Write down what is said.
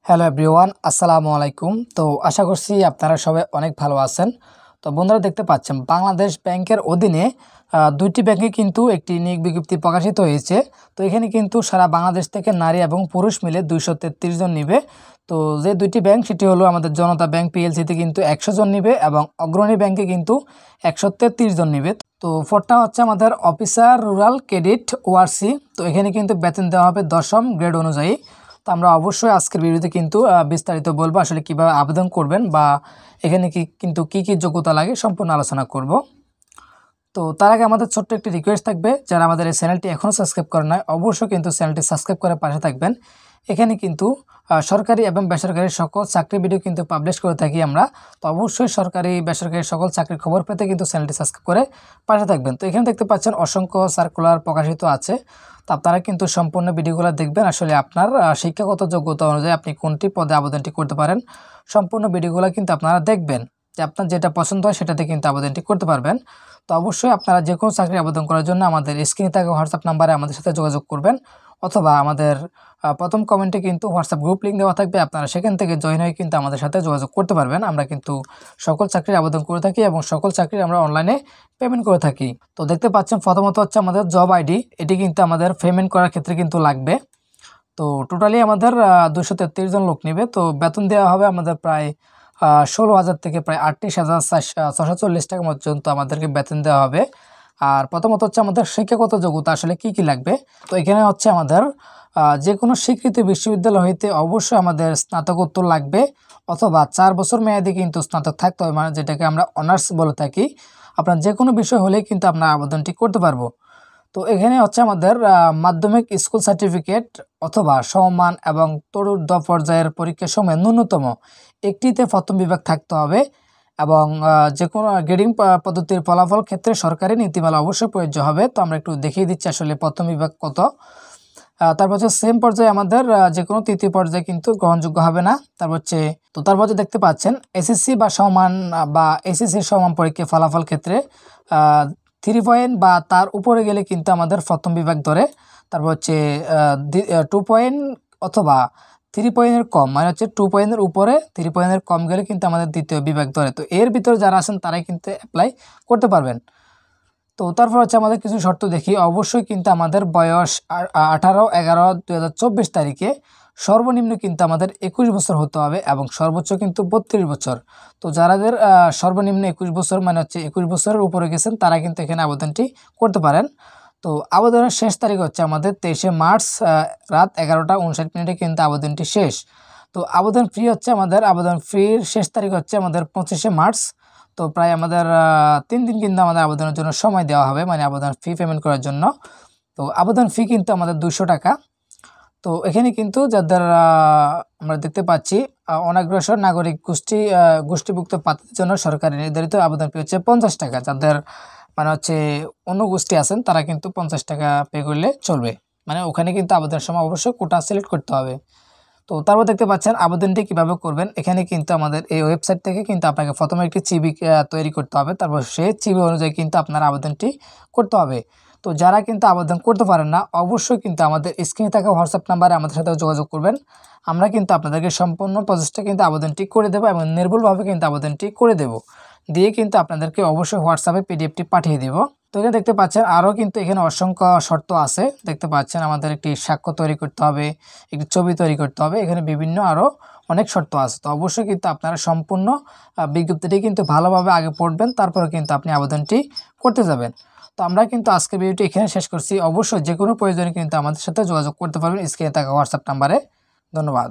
Hello everyone, আসসালামু আলাইকুম। তো আশা করছি আপনারা সবাই অনেক ভালো আছেন। তো বন্ধুরা, দেখতে পাচ্ছেন বাংলাদেশ ব্যাংকের অধীনে দুইটি ব্যাংকে কিন্তু একটি নিয়োগ বিজ্ঞপ্তি প্রকাশিত হয়েছে। তো এখানে কিন্তু সারা বাংলাদেশ থেকে নারী এবং পুরুষ মিলে 233 জন নিবে। তো যে দুইটি ব্যাংক সেটি হলো আমাদের জনতা ব্যাংক পিএলসিতে কিন্তু 100 জন নিবে এবং অগ্রণী ব্যাংকে কিন্তু 133 জন নিবে। তো ফোরটা হচ্ছে আমাদের অফিসার রুরাল ক্রেডিট ওআরসি। তো এখানে কিন্তু বেতন দেওয়া হবে 10ম গ্রেড অনুযায়ী। তো আমরা অবশ্যই আজকের ভিডিওতে কিন্তু বিস্তারিত বলবো আসলে কিভাবে আবেদন করবেন বা এখানে কি যোগ্যতা লাগে সম্পূর্ণ আলোচনা করব। তো তার আগে আমাদের ছোট্ট একটি রিকোয়েস্ট থাকবে, যারা আমাদের এই চ্যানেলটি এখনও সাবস্ক্রাইব করে নয় অবশ্যই কিন্তু চ্যানেলটি সাবস্ক্রাইব করে পাশে থাকবেন। এখানে কিন্তু সরকারি এবং বেসরকারি সকল চাকরি ভিডিও কিন্তু পাবলিশ করে থাকি আমরা। তো অবশ্যই সরকারি বেসরকারি সকল চাকরির খবর পেতে কিন্তু চ্যানেলটি সাবস্ক্রাইব করে পাশে থাকবেন। তো এখানে দেখতে পাচ্ছেন অসংখ্য সার্কুলার প্রকাশিত আছে। তো আপনারা কিন্তু সম্পূর্ণ ভিডিওগুলো দেখবেন, আসলে আপনার শিক্ষাগত যোগ্যতা অনুযায়ী আপনি কোনটি পদে আবেদনটি করতে পারেন। সম্পূর্ণ ভিডিওগুলো কিন্তু আপনারা দেখবেন, যে আপনার যেটা পছন্দ হয় সেটাতে কিন্তু আবেদনটি করতে পারবেন। তো অবশ্যই আপনারা যে কোনো চাকরি আবেদন করার জন্য আমাদের স্ক্রিনে থাকা হোয়াটসঅ্যাপ নাম্বারে আমাদের সাথে যোগাযোগ করবেন, অথবা আমাদের প্রথম কমেন্টে কিন্তু হোয়াটসঅ্যাপ গ্রুপ লিঙ্ক দেওয়া থাকবে, আপনারা সেখান থেকে জয়েন হয়ে কিন্তু আমাদের সাথে যোগাযোগ করতে পারবেন। আমরা কিন্তু সকল চাকরির আবেদন করে থাকি এবং সকল চাকরির আমরা অনলাইনে পেমেন্ট করে থাকি। তো দেখতে পাচ্ছেন প্রথমত হচ্ছে আমাদের জব আইডি, এটি কিন্তু আমাদের পেমেন্ট করার ক্ষেত্রে কিন্তু লাগবে। তো টোটালি আমাদের 233 জন লোক নেবে। তো বেতন দেওয়া হবে আমাদের প্রায় 16,000 থেকে প্রায় 38,640 টাকা পর্যন্ত আমাদেরকে বেতন দেওয়া হবে। আর প্রথমত হচ্ছে আমাদের শিক্ষাগত যোগ্যতা আসলে কি লাগবে। তো এখানে হচ্ছে আমাদের যে কোনো স্বীকৃত বিশ্ববিদ্যালয় হইতে অবশ্যই আমাদের স্নাতকোত্তর লাগবে, অথবা 4 বছর মেয়াদি কিন্তু স্নাতক থাকতে হবে, মানে যেটাকে আমরা অনার্স বলে থাকি। আপনার যে কোনো বিষয় হলেই কিন্তু আমরা আবেদনটি করতে পারবো। তো এখানে হচ্ছে আমাদের মাধ্যমিক স্কুল সার্টিফিকেট অথবা সমমান এবং তরুদ্ধ পর্যায়ের পরীক্ষার সময় ন্যূনতম একটিতে প্রথম বিভাগ থাকতে হবে, এবং যে কোনো গ্রেডিং পদ্ধতির ফলাফল ক্ষেত্রে সরকারি নীতিমালা অবশ্যই প্রযোজ্য হবে। তো আমরা একটু দেখিয়ে দিচ্ছি আসলে প্রথম বিভাগ কত। তারপর হচ্ছে সেম পর্যায়ে আমাদের যে কোনো তৃতীয় পর্যায়ে কিন্তু গ্রহণযোগ্য হবে না। তারপর হচ্ছে দেখতে পাচ্ছেন এসএসসি বা সমান বা এসএসসির সমান পরীক্ষার ফলাফল ক্ষেত্রে 3 পয়েন্ট বা তার উপরে গেলে কিন্তু আমাদের প্রথম বিভাগ ধরে। তারপর হচ্ছে 2 পয়েন্ট অথবা 3 পয়েন্টের কম, মানে হচ্ছে 2 পয়েন্টের উপরে 3 পয়েন্টের কম গেলে কিন্তু আমাদের দ্বিতীয় বিভাগ ধরে। তো এর ভিতরে যারা আছেন তারাই কিন্তু অ্যাপ্লাই করতে পারবেন। তো তারপর হচ্ছে আমাদের কিছু শর্ত দেখি। অবশ্যই কিন্তু আমাদের বয়স 18/11/2024 তারিখে সর্বনিম্ন কিন্তু আমাদের 21 বছর হতে হবে এবং সর্বোচ্চ কিন্তু 32 বছর। তো যাদের সর্বনিম্ন 21 বছর, মানে হচ্ছে 21 বছরের উপরে গেছেন, তারা কিন্তু এখানে আবেদনটি করতে পারেন। তো আবেদনের শেষ তারিখ হচ্ছে আমাদের 23শে মার্চ রাত 11:59 কিন্তু আবেদনটি শেষ। তো আবেদন ফির শেষ তারিখ হচ্ছে আমাদের 25শে মার্চ। তো প্রায় আমাদের 3 দিন কিন্তু আমাদের আবেদনের জন্য সময় দেওয়া হবে, মানে আবেদন ফি পেমেন্ট করার জন্য। তো আবেদন ফি কিন্তু আমাদের 200 টাকা। তো এখানে কিন্তু যাদের আমরা দেখতে পাচ্ছি অনগ্রসর নাগরিক গোষ্ঠীভুক্ত প্রার্থীদের জন্য সরকারি নির্ধারিত আবেদন ফি হচ্ছে 50 টাকা। যাদের মানে হচ্ছে অন্য গোষ্ঠী আছেন তারা কিন্তু 50 টাকা পে করলে চলবে, মানে ওখানে কিন্তু আবেদনের সময় অবশ্যই কোটা সিলেক্ট করতে হবে। তো তারপর দেখতে পাচ্ছেন আবেদনটি কিভাবে করবেন। এখানে কিন্তু আমাদের এই ওয়েবসাইট থেকে কিন্তু আপনাকে প্রথমে একটি সিভি তৈরি করতে হবে, তারপর সেই সিভি অনুযায়ী কিন্তু আপনার আবেদনটি করতে হবে। তো যারা কিন্তু আবেদন করতে পারেন না অবশ্যই কিন্তু আমাদের স্ক্রিনে থাকা হোয়াটসঅ্যাপ নাম্বারে আমাদের সাথে যোগাযোগ করবেন। আমরা কিন্তু আপনাদেরকে সম্পূর্ণ প্রসেসটা কিন্তু আবেদনটি করে দেবো এবং নির্ভুলভাবে কিন্তু আবেদনটি করে দেব, দিয়ে কিন্তু আপনাদেরকে অবশ্যই হোয়াটসঅ্যাপে পিডিএফটি পাঠিয়ে দেব। তো এখানে দেখতে পাচ্ছেন আরও কিন্তু এখানে অসংখ্য শর্ত আছে। দেখতে পাচ্ছেন আমাদের একটি সাক্ষ্য তৈরি করতে হবে, একটি ছবি তৈরি করতে হবে, এখানে বিভিন্ন আরও অনেক শর্ত আছে। তো অবশ্যই কিন্তু আপনারা সম্পূর্ণ বিজ্ঞপ্তিটি কিন্তু ভালোভাবে আগে পড়বেন, তারপরে কিন্তু আপনি আবেদনটি করতে যাবেন। তো আমরা কিন্তু আজকের ভিডিওটি এখানে শেষ করছি। অবশ্যই যে কোনো প্রয়োজনে কিন্তু আমাদের সাথে যোগাযোগ করতে পারবেন স্ক্রিনে থাকা হোয়াটসঅ্যাপ নাম্বারে। ধন্যবাদ।